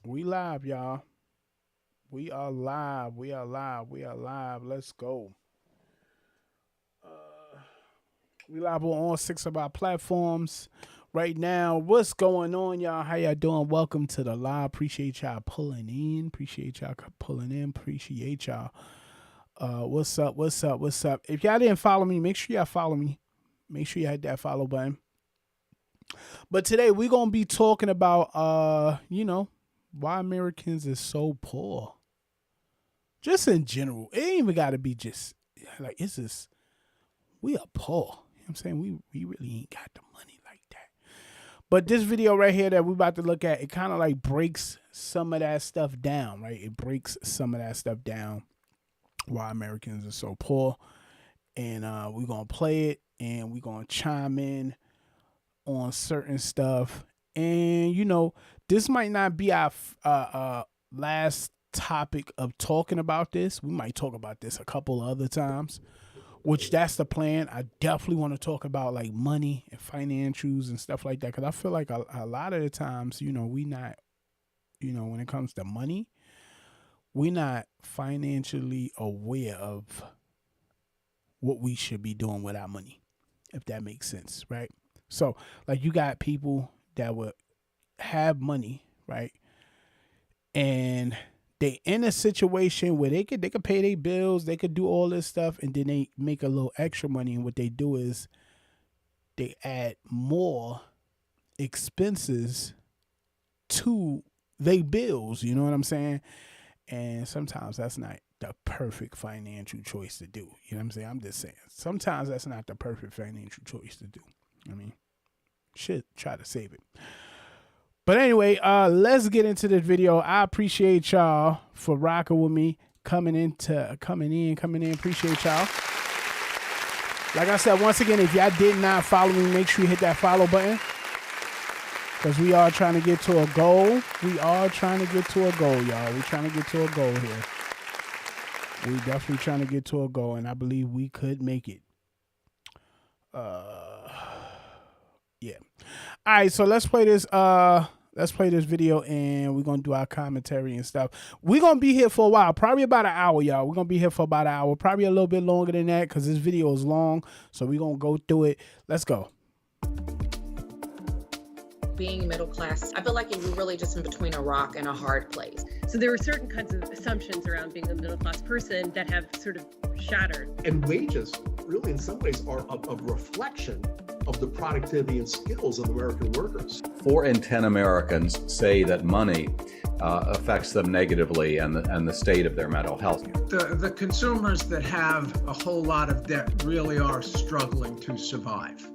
We live, y'all. We are live. We are live. We are live. Let's go. We live on all six of our platforms right now. What's going on, y'all? How y'all doing? Welcome to the live. Appreciate y'all pulling in. Appreciate y'all pulling in. Appreciate y'all. What's up? What's up? What's up? If y'all didn't follow me, make sure y'all follow me. Make sure you hit that follow button. But today we're gonna be talking about why Americans is so poor. Just in general. It ain't even gotta be just like it's just we are poor. You know what I'm saying? We really ain't got the money like that. But this video right here that we about to look at, it kind of like breaks some of that stuff down, right? It breaks some of that stuff down why Americans are so poor. And we're gonna play it and we're gonna chime in on certain stuff. And this might not be our last topic of talking about this. We might talk about this a couple other times, which that's the plan. I definitely want to talk about like money and financials and stuff like that because I feel like a lot of the times, we not, when it comes to money, we not financially aware of what we should be doing with our money, if that makes sense, right? So, like, you got people that would have money, right? And they in a situation where they could pay their bills, they could do all this stuff, and then they make a little extra money. And what they do is they add more expenses to their bills. You know what I'm saying? And sometimes that's not the perfect financial choice to do. You know what I'm saying? I'm just saying. Sometimes that's not the perfect financial choice to do. I mean, should try to save it. But anyway, let's get into this video. I appreciate y'all for rocking with me, coming in. Appreciate y'all. Like I said, once again, if y'all did not follow me, make sure you hit that follow button. Because we are trying to get to a goal. We are trying to get to a goal, y'all. We're trying to get to a goal here. We definitely trying to get to a goal, and I believe we could make it. Yeah. All right, so let's play this. Let's play this video, and we're gonna do our commentary and stuff. We're gonna be here for a while, probably about an hour, y'all. We're gonna be here for about an hour, probably a little bit longer than that, because this video is long. So we're gonna go through it. Let's go. Being middle class, I feel like you're really just in between a rock and a hard place. So there were certain kinds of assumptions around being a middle class person that have sort of shattered. And wages, really, in some ways, are a reflection of the productivity and skills of American workers. 4 in 10 Americans say that money affects them negatively and the state of their mental health. The consumers that have a whole lot of debt really are struggling to survive.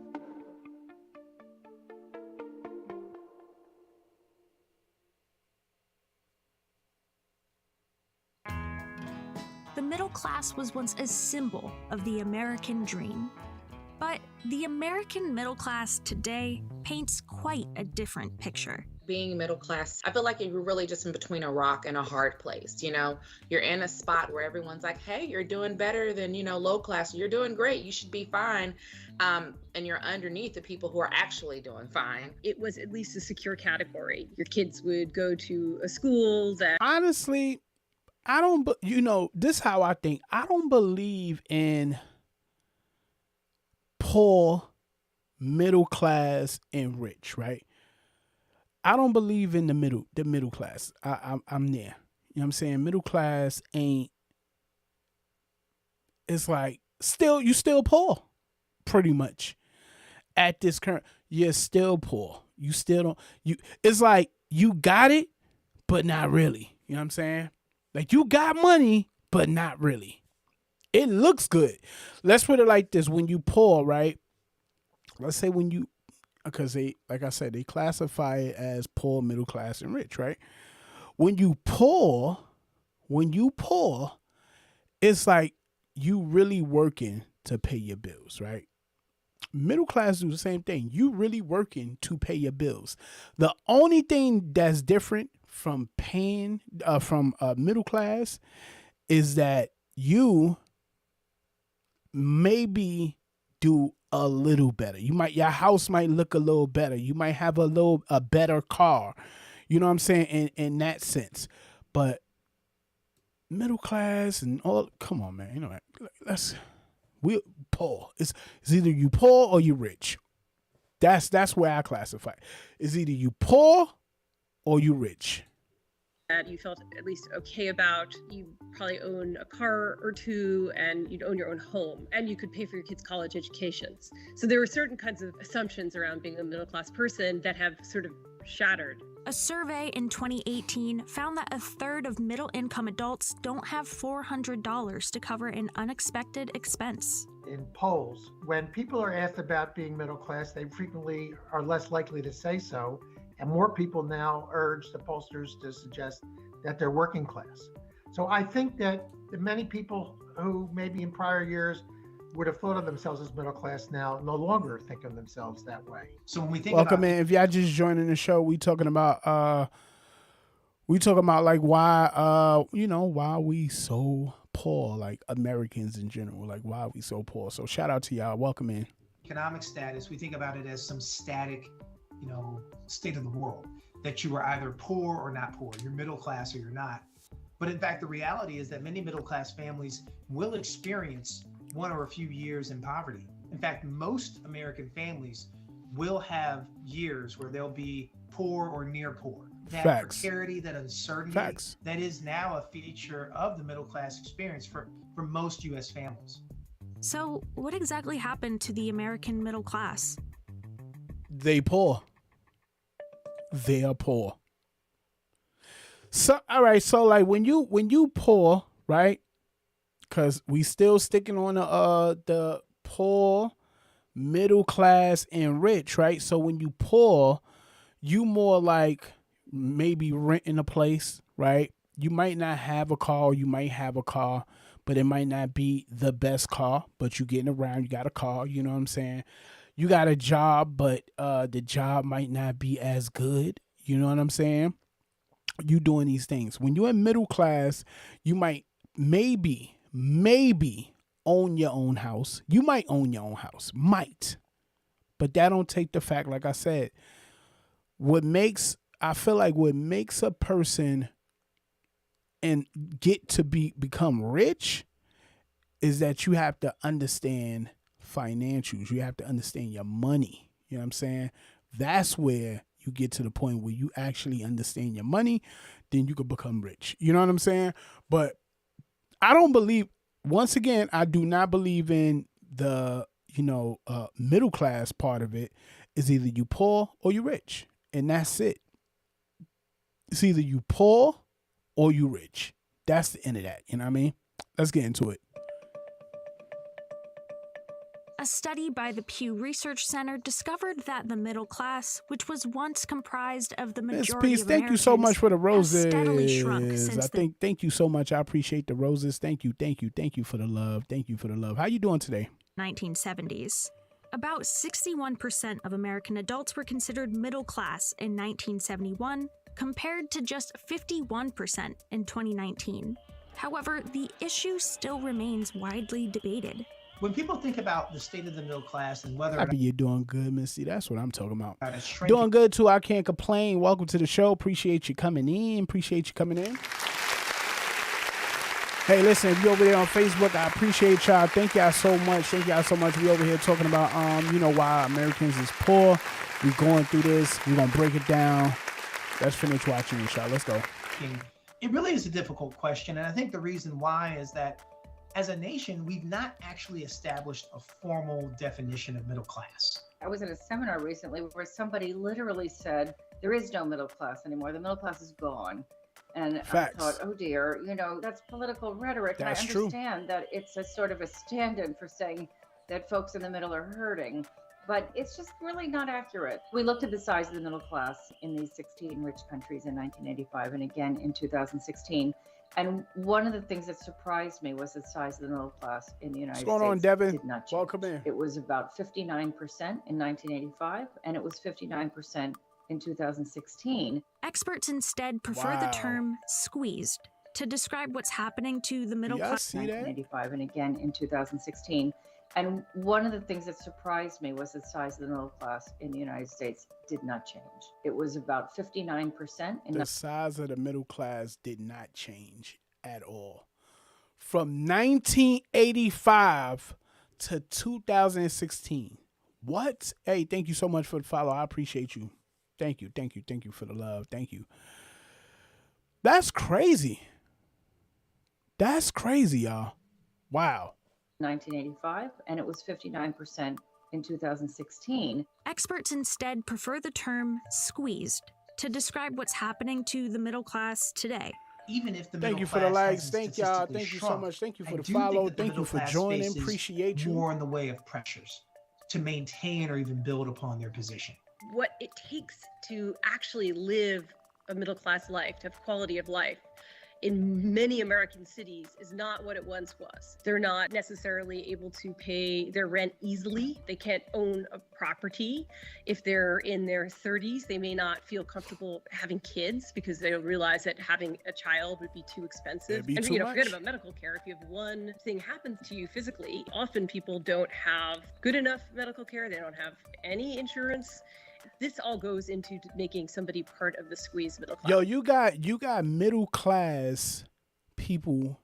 The middle class was once a symbol of the American dream. But the American middle class today paints quite a different picture. Being middle class, I feel like you're really just in between a rock and a hard place. You're in a spot where everyone's like, hey, you're doing better than, low class. You're doing great. You should be fine. And you're underneath the people who are actually doing fine. It was at least a secure category. Your kids would go to a school that... Honestly, I don't, this is how I think. I don't believe in poor, middle class, and rich, right? I don't believe in the middle class. I'm there. You know what I'm saying? Middle class ain't, it's like, you still poor, pretty much. At this current, you're still poor. You still don't, it's like, you got it, but not really. You know what I'm saying? Like, you got money, but not really. It looks good. Let's put it like this. When you poor, right? Let's say because they, like I said, they classify it as poor, middle class, and rich, right? When you poor, it's like you really working to pay your bills, right? Middle class do the same thing. You really working to pay your bills. The only thing that's different from middle class is that you maybe do a little better. Your house might look a little better. You might have a better car. You know what I'm saying? In that sense. But middle class and all, come on, man. You know, we poor. It's either you poor or you rich. That's where I classify. It's either you poor or you rich. That you felt at least okay about. You probably own a car or two, and you'd own your own home, and you could pay for your kids' college educations. So there were certain kinds of assumptions around being a middle-class person that have sort of shattered. A survey in 2018 found that a third of middle-income adults don't have $400 to cover an unexpected expense. In polls, when people are asked about being middle class, they frequently are less likely to say so, and more people now urge the pollsters to suggest that they're working class. So I think that many people who maybe in prior years would have thought of themselves as middle class now no longer think of themselves that way. So when we think welcome in. If y'all just joining the show, we talking about like why why we so poor, like Americans in general, like why are we so poor. So shout out to y'all. Welcome in. economic status, we think about it as some static, state of the world, that you are either poor or not poor, you're middle class or you're not. But in fact, the reality is that many middle class families will experience 1 or a few years in poverty. In fact, most American families will have years where they'll be poor or near poor. That Facts. precarity, that uncertainty, Facts. that is now a feature of the middle class experience for most U.S. families. So, what exactly happened to the American middle class? They poor. They are poor. So all right, so like when you poor, right? Because we still sticking on the poor, middle class, and rich, right? So when you poor, you more like maybe renting a place, right? You might not have a car, you might have a car, but it might not be the best car, but you getting around, you got a car, you know what I'm saying? You got a job, but the job might not be as good, you know what I'm saying? You doing these things. When you're in middle class, you might maybe own your own house. You might own your own house, but that don't take the fact, like I said, I feel like what makes a person and get to become rich is that you have to understand financials. You have to understand your money. You know what I'm saying? That's where you get to the point where you actually understand your money, then you could become rich. You know what I'm saying? But I don't believe, once again, I do not believe in the, middle class part of it. Is either you poor or you rich. And that's it. It's either you poor or you rich. That's the end of that. You know what I mean? Let's get into it. A study by the Pew Research Center discovered that the middle class, which was once comprised of the majority Peace, of thank you so much for the roses. has steadily shrunk since Thank you so much. I appreciate the roses. Thank you for the love. Thank you for the love. How you doing today? 1970s. About 61% of American adults were considered middle class in 1971, compared to just 51% in 2019. However, the issue still remains widely debated. When people think about the state of the middle class and whether or Happy not you're doing good, Missy. That's what I'm talking about. it's shrinking, Doing good too. I can't complain. Welcome to the show. Appreciate you coming in. Hey, listen, if you're over there on Facebook, I appreciate y'all. Thank y'all so much. We over here talking about why Americans is poor. We going through this. We're gonna break it down. Let's finish watching this, y'all. Let's go. it really is a difficult question. And I think the reason why is that as a nation, we've not actually established a formal definition of middle class. I was at a seminar recently where somebody literally said, there is no middle class anymore. The middle class is gone. And Facts. I thought, oh dear, that's political rhetoric. That's and I understand that it's a sort of a stand-in for saying that folks in the middle are hurting, but it's just really not accurate. We looked at the size of the middle class in these 16 rich countries in 1985 and again in 2016. And one of the things that surprised me was the size of the middle class in the United States. What's going on, Devin? Did not change. Welcome in. It was about 59% in 1985, and it was 59% in 2016. Experts instead prefer the term squeezed to describe what's happening to the middle class. See that? 1985 and again in 2016. And one of the things that surprised me was the size of the middle class in the United States did not change. It was about 59% in The size of the middle class did not change at all. From 1985 to 2016. What? Hey, thank you so much for the follow. I appreciate you. Thank you for the love. Thank you. That's crazy. That's crazy, y'all. Wow. 1985, and it was 59% in 2016. Experts instead prefer the term squeezed to describe what's happening to the middle class today. Even if the Thank middle you for the class likes. hasn't Thank y'all. statistically Thank you so shrunk, much. Thank you I for the do follow. think that the Thank you middle for class joining. faces Appreciate you. more in the way of pressures to maintain or even build upon their position. What it takes to actually live a middle class life, to have quality of life in many American cities is not what it once was. They're not necessarily able to pay their rent easily. They can't own a property. If they're in their 30s, they may not feel comfortable having kids because they realize that having a child would be too expensive. It'd be And too forget much. about medical care. If you have one thing happen to you physically, often people don't have good enough medical care. They don't have any insurance. This all goes into making somebody part of the squeeze middle class. Yo, you got middle class people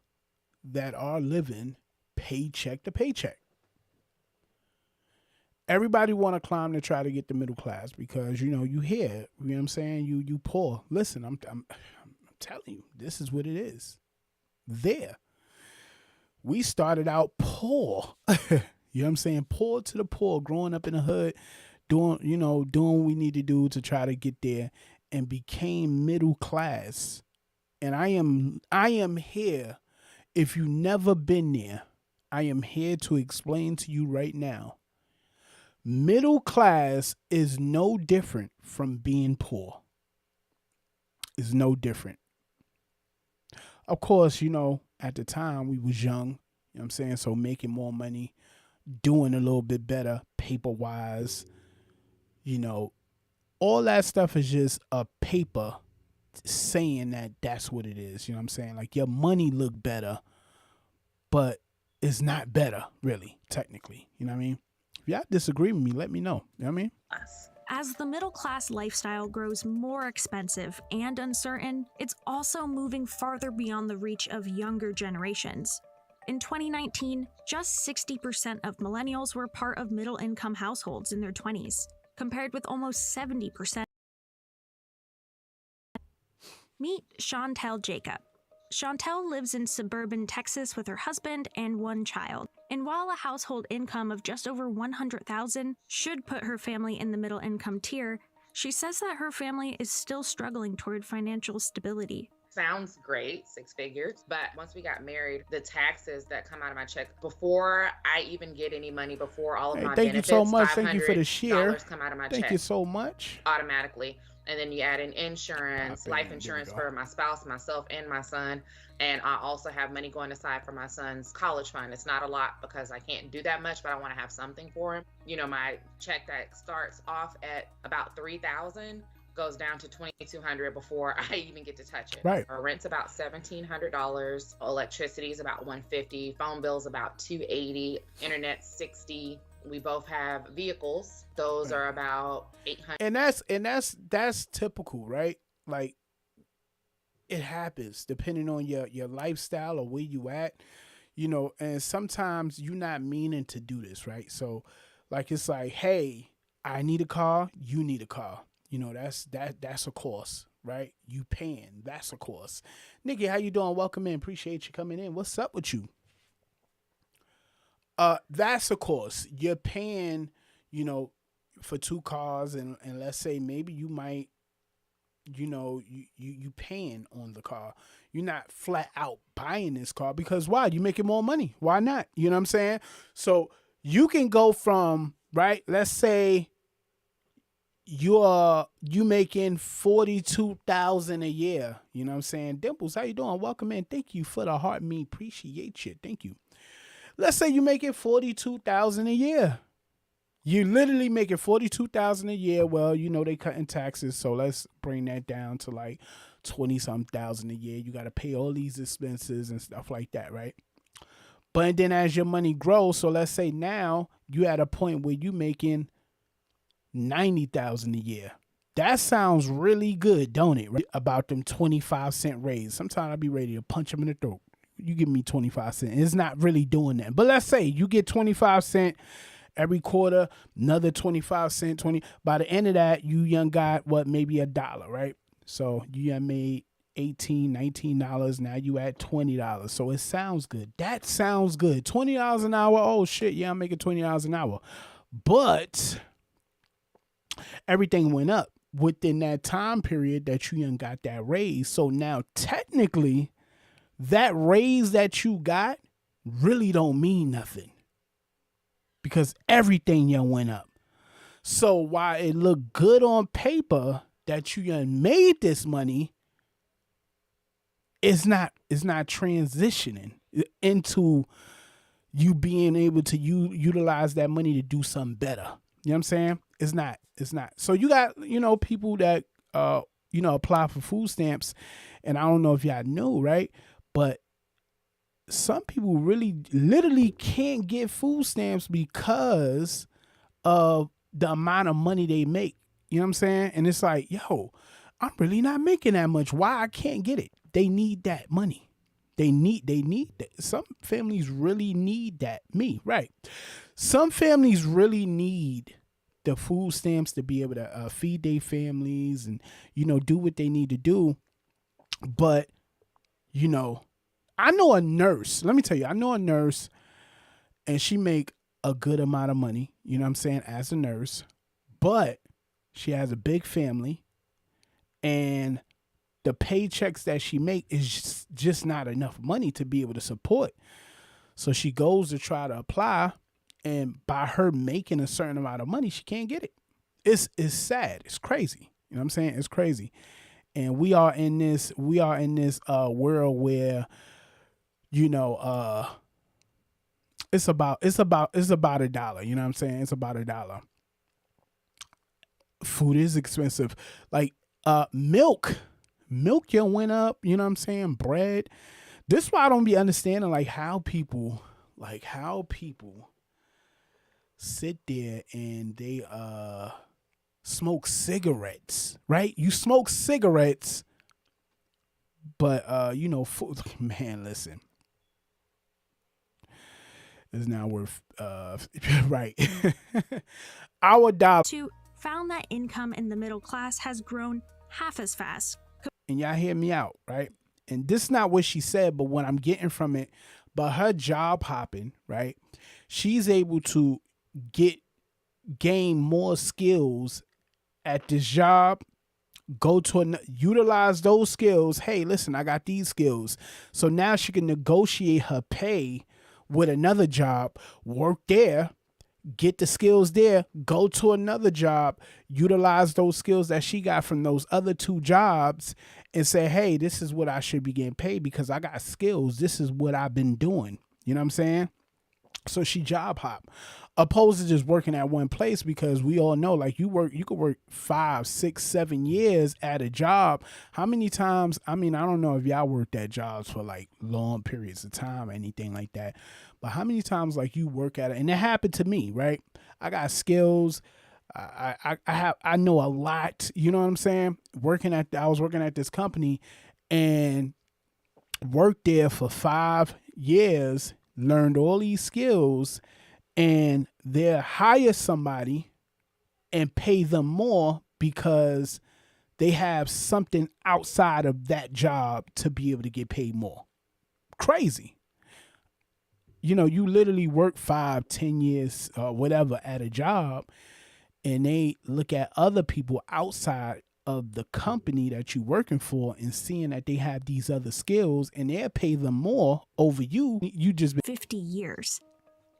that are living paycheck to paycheck. Everybody want to climb to try to get the middle class because you know you hear, you know what I'm saying, you poor. Listen, I'm telling you, this is what it is. There. We started out poor. You know what I'm saying? Poor to the poor, growing up in the hood, doing what we need to do to try to get there, and became middle class. And I am here. If you never been there, I am here to explain to you right now. Middle class is no different from being poor. It's no different. Of course, at the time we was young, you know what I'm saying? So making more money, doing a little bit better paper-wise, all that stuff is just a paper saying that that's what it is. You know what I'm saying? Like your money look better, but it's not better really, technically. You know what I mean? If y'all disagree with me, let me know. You know what I mean? As the middle class lifestyle grows more expensive and uncertain, it's also moving farther beyond the reach of younger generations. In 2019, just 60% of millennials were part of middle-income households in their 20s, compared with almost 70%. Meet Chantel Jacob. Chantel lives in suburban Texas with her husband and one child. And while a household income of just over $100,000 should put her family in the middle income tier, she says that her family is still struggling toward financial stability. Sounds great, 6 figures. But once we got married, the taxes that come out of my check before I even get any money, before all of my thank benefits, you so much. Thank you for the share. come out of my Thank check you so much. automatically. And then you add in insurance, Ah, life there we insurance go. for my spouse, myself, and my son. And I also have money going aside for my son's college fund. It's not a lot because I can't do that much, but I want to have something for him. My check that starts off at about $3,000 goes down to $2,200 before I even get to touch it. Right. Our rent's about $1,700. Electricity is about $150. Phone bill's about $280. Internet $60. We both have vehicles. Those are about $800. And that's typical, right? Like it happens depending on your lifestyle or where you at, and sometimes you're not meaning to do this, right? So like it's like, hey, I need a car, you need a car. That's a cost, right? You paying, that's a cost. Nikki, how you doing? Welcome in. Appreciate you coming in. What's up with you? That's a cost. You're paying, for 2 cars, and let's say maybe you might, you paying on the car. You're not flat out buying this car because why? You making more money. Why not? You know what I'm saying? So you can go from, right, let's say you making $42,000 a year. You know what I'm saying? Dimples, how you doing? Welcome in. Thank you for the heart. Me appreciate you. Thank you. Let's say you making $42,000 a year. You literally making $42,000 a year. Well, they cutting taxes, so let's bring that down to like 20-some thousand a year. You got to pay all these expenses and stuff like that, right? But then as your money grows, so let's say now you at a point where you making $90,000 a year. That sounds really good, don't it? Right? About them 25-cent raise. Sometimes I'll be ready to punch them in the throat. You give me 25 cents. It's not really doing that. But let's say you get 25 cents every quarter, another 25 cents, 20. By the end of that, you young got maybe $1, right? So you made $18, $19. Now you at $20. So it sounds good. That sounds good. $20 an hour. Oh shit, yeah, I'm making $20 an hour. But everything went up within that time period that you got that raise. So now technically that raise that you got really don't mean nothing because everything went up. So while it looked good on paper that you made this money, it's not transitioning into you being able to utilize that money to do something better. You know what I'm saying? It's not. So you got, people that, apply for food stamps, and I don't know if y'all know, right? But some people really literally can't get food stamps because of the amount of money they make. You know what I'm saying? And it's like, yo, I'm really not making that much. Why I can't get it? They need that money. They need that. Some families really need that. Right. Some families really need the food stamps to be able to feed their families and, do what they need to do. But, I know a nurse. Let me tell you, I know a nurse and she make a good amount of money, you know what I'm saying, as a nurse. But she has a big family and the paychecks that she make is just not enough money to be able to support. So she goes to try to apply, and by her making a certain amount of money, she can't get it. It's sad. It's crazy. You know what I'm saying? It's crazy. And we are in this world where, it's about $1. You know what I'm saying? It's about $1. Food is expensive. Like milk went up. You know what I'm saying? Bread. This is why I don't be understanding how people sit there and they smoke cigarettes, right? You smoke cigarettes, but food, man, listen. It's not worth right. Our dollar found that income in the middle class has grown half as fast. And y'all hear me out, right? And this is not what she said, but what I'm getting from it, but her job hopping, right? She's able to gain more skills at this job, utilize those skills. Hey, listen, I got these skills. So now she can negotiate her pay with another job, work there, get the skills there, go to another job, utilize those skills that she got from those other two jobs and say, hey, this is what I should be getting paid because I got skills. This is what I've been doing. You know what I'm saying? So she job hop, opposed to just working at one place, because we all know, you could work 5, 6, 7 years at a job. How many times? I mean, I don't know if y'all worked at jobs for long periods of time or anything like that, but how many times you work at it? And it happened to me, right? I got skills. I know a lot. You know what I'm saying? I was working at this company and worked there for 5 years. Learned all these skills, and they'll hire somebody and pay them more because they have something outside of that job to be able to get paid more. Crazy. You literally work 5, 10 years or whatever at a job, and they look at other people outside of the company that you're working for and seeing that they have these other skills, and they'll pay them more over you. You just 50 years.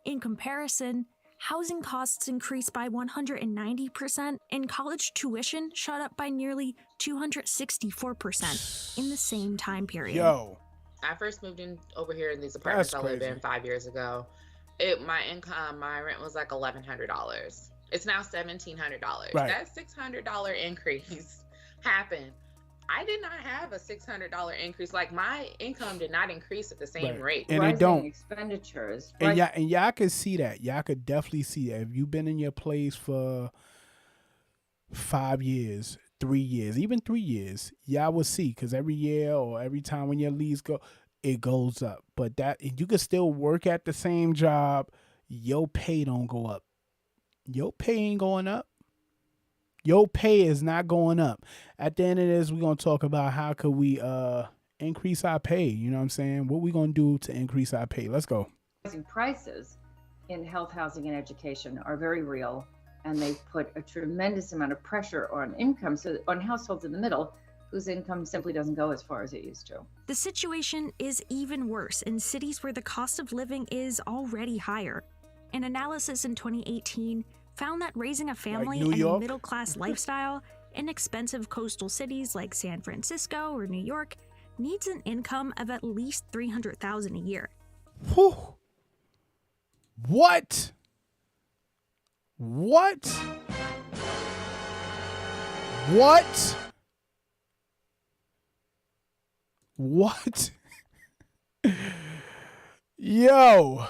In comparison, housing costs increased by 190%, and college tuition shot up by nearly 264% in the same time period. Yo. I first moved in over here in these apartments I lived in 5 years ago. My rent was $1,100. It's now $1,700. Right. That $600 increase happened. I did not have a $600 increase. Like my income did not increase at the same Right. rate. And it Rising don't. expenditures. And Right. y'all could see that. Y'all could definitely see that. If you've been in your place for 5 years, 3 years, even 3 years, y'all will see, because every year or every time when your leads go, it goes up. But that you could still work at the same job, your pay don't go up. Your pay ain't going up. Your pay is not going up. At the end of this, we're gonna talk about how could we increase our pay. You know what I'm saying? What we gonna do to increase our pay? Let's go. Rising prices in health, housing, and education are very real, and they've put a tremendous amount of pressure on income, so on households in the middle whose income simply doesn't go as far as it used to. The situation is even worse in cities where the cost of living is already higher. An analysis in 2018 found that raising a family New in a York? middle-class lifestyle in expensive coastal cities like San Francisco or New York needs an income of at least $300,000 a year. Whew. What? What? What? What? Yo.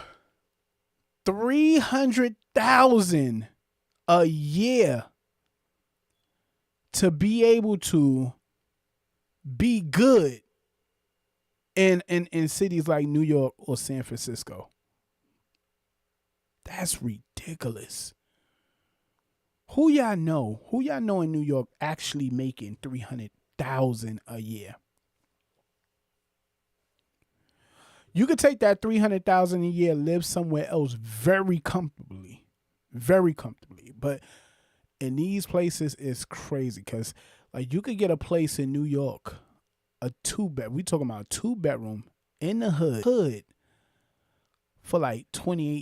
300,000 a year to be able to be good in cities like New York or San Francisco. That's ridiculous. Who y'all know in New York actually making 300,000 a year? You could take that 300,000 a year, live somewhere else very comfortably. But in these places, it's crazy because, like, you could get a place in New York, a 2-bed. We talking about a 2-bedroom in the hood for like $28